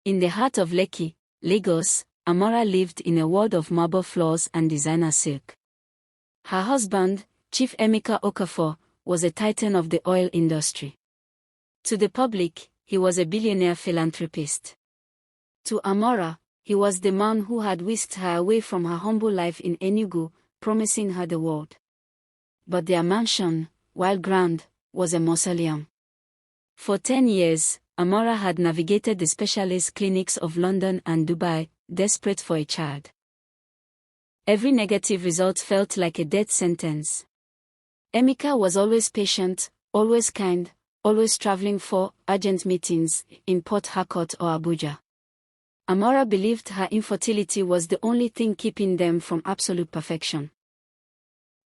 In the heart of Lekki, Lagos, Amora lived in a world of marble floors and designer silk. Her husband, Chief Emeka Okafor, was a titan of the oil industry. To the public, he was a billionaire philanthropist. To Amora, he was the man who had whisked her away from her humble life in Enugu, promising her the world. But their mansion, while grand, was a mausoleum. For 10 years, Amora had navigated the specialist clinics of London and Dubai, desperate for a child. Every negative result felt like a death sentence. Emeka was always patient, always kind, always traveling for urgent meetings in Port Harcourt or Abuja. Amora believed her infertility was the only thing keeping them from absolute perfection.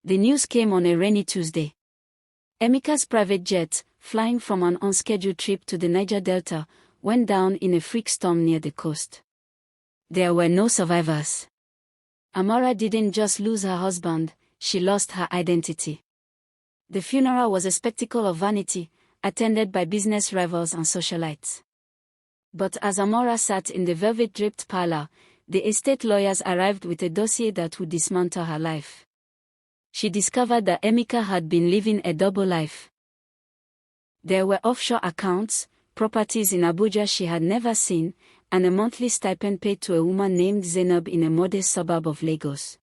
The news came on a rainy Tuesday. Emeka's private jet, flying from an unscheduled trip to the Niger Delta, went down in a freak storm near the coast. There were no survivors. Amora didn't just lose her husband, she lost her identity. The funeral was a spectacle of vanity, attended by business rivals and socialites. But as Amora sat in the velvet-draped parlor, the estate lawyers arrived with a dossier that would dismantle her life. She discovered that Emeka had been living a double life. There were offshore accounts, properties in Abuja she had never seen, and a monthly stipend paid to a woman named Zainab in a modest suburb of Lagos.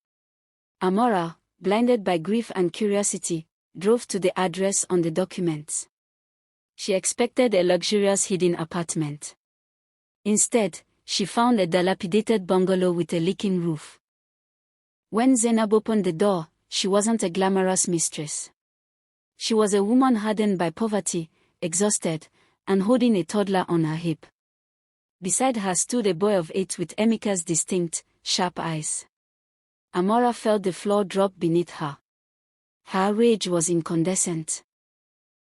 Amora, blinded by grief and curiosity, drove to the address on the documents. She expected a luxurious hidden apartment. Instead, she found a dilapidated bungalow with a leaking roof. When Zainab opened the door, she wasn't a glamorous mistress. She was a woman hardened by poverty, exhausted, and holding a toddler on her hip. Beside her stood a boy of 8 with Emeka's distinct, sharp eyes. Amora felt the floor drop beneath her. Her rage was incandescent.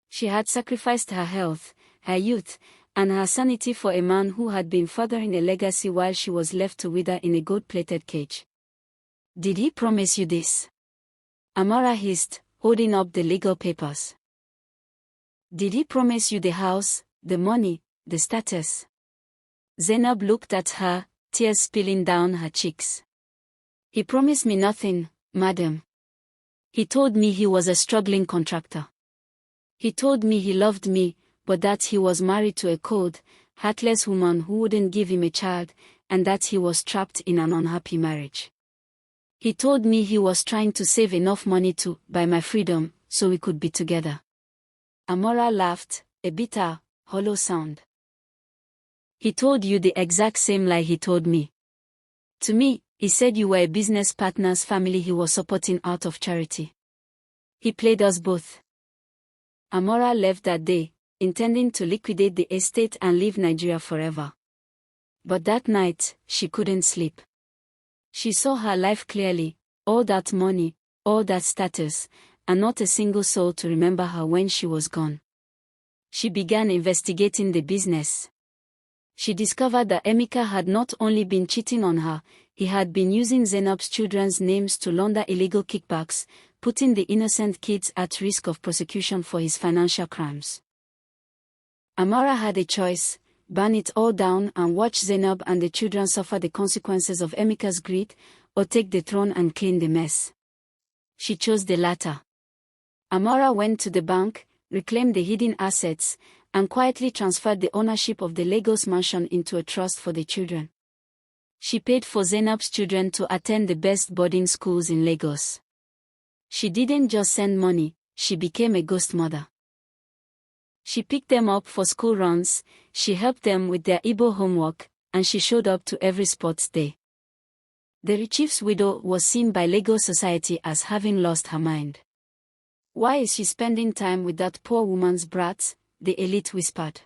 She had sacrificed her health, her youth, and her sanity for a man who had been furthering a legacy while she was left to wither in a gold-plated cage. "Did he promise you this?" Amora hissed, holding up the legal papers. "Did he promise you the house, the money, the status?" Zainab looked at her, tears spilling down her cheeks. "He promised me nothing, madam. He told me he was a struggling contractor. He told me he loved me, but that he was married to a cold, heartless woman who wouldn't give him a child, and that he was trapped in an unhappy marriage. He told me he was trying to save enough money to buy my freedom, so we could be together." Amora laughed, a bitter, hollow sound. "He told you the exact same lie he told me. To me, he said you were a business partner's family he was supporting out of charity. He played us both." Amora left that day, intending to liquidate the estate and leave Nigeria forever. But that night, she couldn't sleep. She saw her life clearly, all that money, all that status, and not a single soul to remember her when she was gone. She began investigating the business. She discovered that Emeka had not only been cheating on her, he had been using Zainab's children's names to launder illegal kickbacks, putting the innocent kids at risk of prosecution for his financial crimes. Amora had a choice: burn it all down and watch Zainab and the children suffer the consequences of Emeka's greed, or take the throne and clean the mess. She chose the latter. Amora went to the bank, reclaimed the hidden assets, and quietly transferred the ownership of the Lagos mansion into a trust for the children. She paid for Zainab's children to attend the best boarding schools in Lagos. She didn't just send money, she became a ghost mother. She picked them up for school runs, she helped them with their Igbo homework, and she showed up to every sports day. The chief's widow was seen by Lagos society as having lost her mind. "Why is she spending time with that poor woman's brats?" the elite whispered.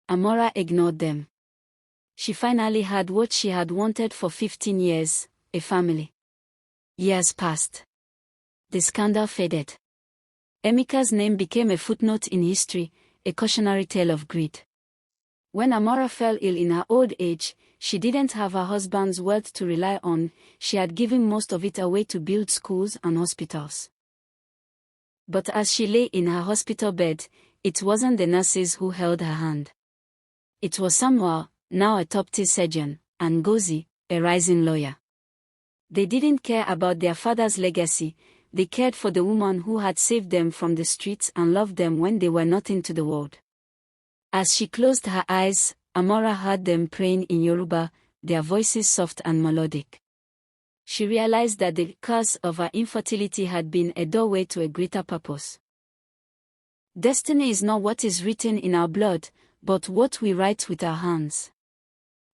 Amora ignored them. She finally had what she had wanted for 15 years, a family. Years passed. The scandal faded. Emeka's name became a footnote in history, a cautionary tale of greed. When Amora fell ill in her old age, she didn't have her husband's wealth to rely on, she had given most of it away to build schools and hospitals. But as she lay in her hospital bed, it wasn't the nurses who held her hand. It was Samuel, now a top-tier surgeon, and Ngozi, a rising lawyer. They didn't care about their father's legacy, they cared for the woman who had saved them from the streets and loved them when they were nothing to the world. As she closed her eyes, Amora heard them praying in Yoruba, their voices soft and melodic. She realized that the curse of her infertility had been a doorway to a greater purpose. Destiny is not what is written in our blood, but what we write with our hands.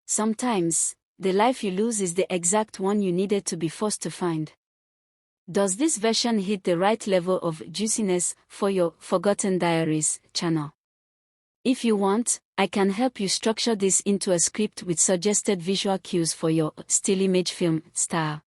Sometimes, the life you lose is the exact one you needed to be forced to find. Does this version hit the right level of juiciness for your Forgotten Diaries channel? If you want, I can help you structure this into a script with suggested visual cues for your still image film style.